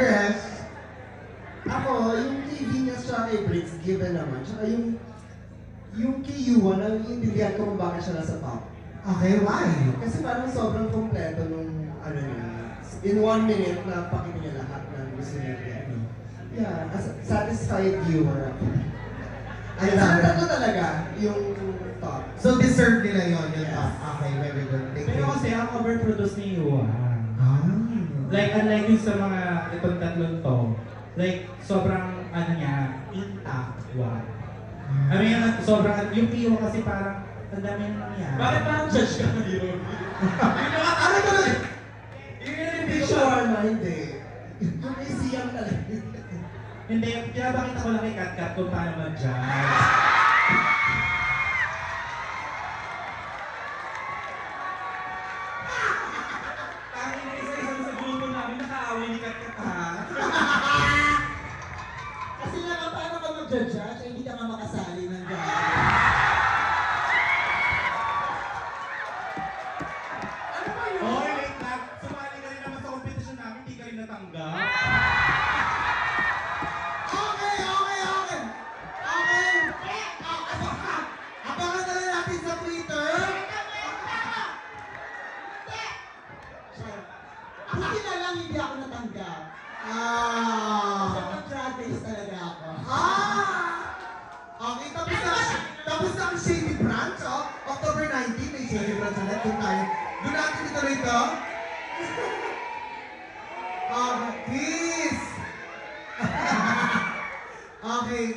Crush? Ako, yung kay Venus siya kay Briggs, given naman. Tsaka yung kay Yuan, naiintindihan ko kung bakit siya nasa top. Okay, why? Kasi parang sobrang kompleto nung ano niya. In 1 minute, napakita niya lahat ng gusto niya. Yeah, satisfied viewer ako. Ay, Sa talaga. tatlo talaga, yung top. So, deserve nila yun, yung Yes. top. Okay, very good. Thank Pero you. kasi ang overproduce ni Yuan. Ah. Like, unlike yung sa mga itong tatlong to, like, sobrang, ano niya, intact. Wow. I mean, sobrang, yung Pio kasi parang, ang dami nang nangyari. Bakit parang judge ka na yun? Ano ba? Hindi siya hindi. Yung kay Siam talaga. Hindi, pinapakita ko lang kay Kat kung paano mag-judge. Ang isa-isa sa grupo namin, nakaaway ni Kat ha? Kasi naman, paano ka mag-judge? Hindi ka nga makasali ng judge. Ano ba yun? Hoy, wait lang. Sumali ka rin naman sa kompetisyon namin, hindi ka rin natanggap. Okay! Abangan na lang natin sa Twitter. Buti na lang hindi ako natanggap. Kasi mag-drag race talaga ako. Okay, tapos na ang Shady Branch, October 19, may Shady Branch ulit. Doon natin ituloy ito. Peace! Okay.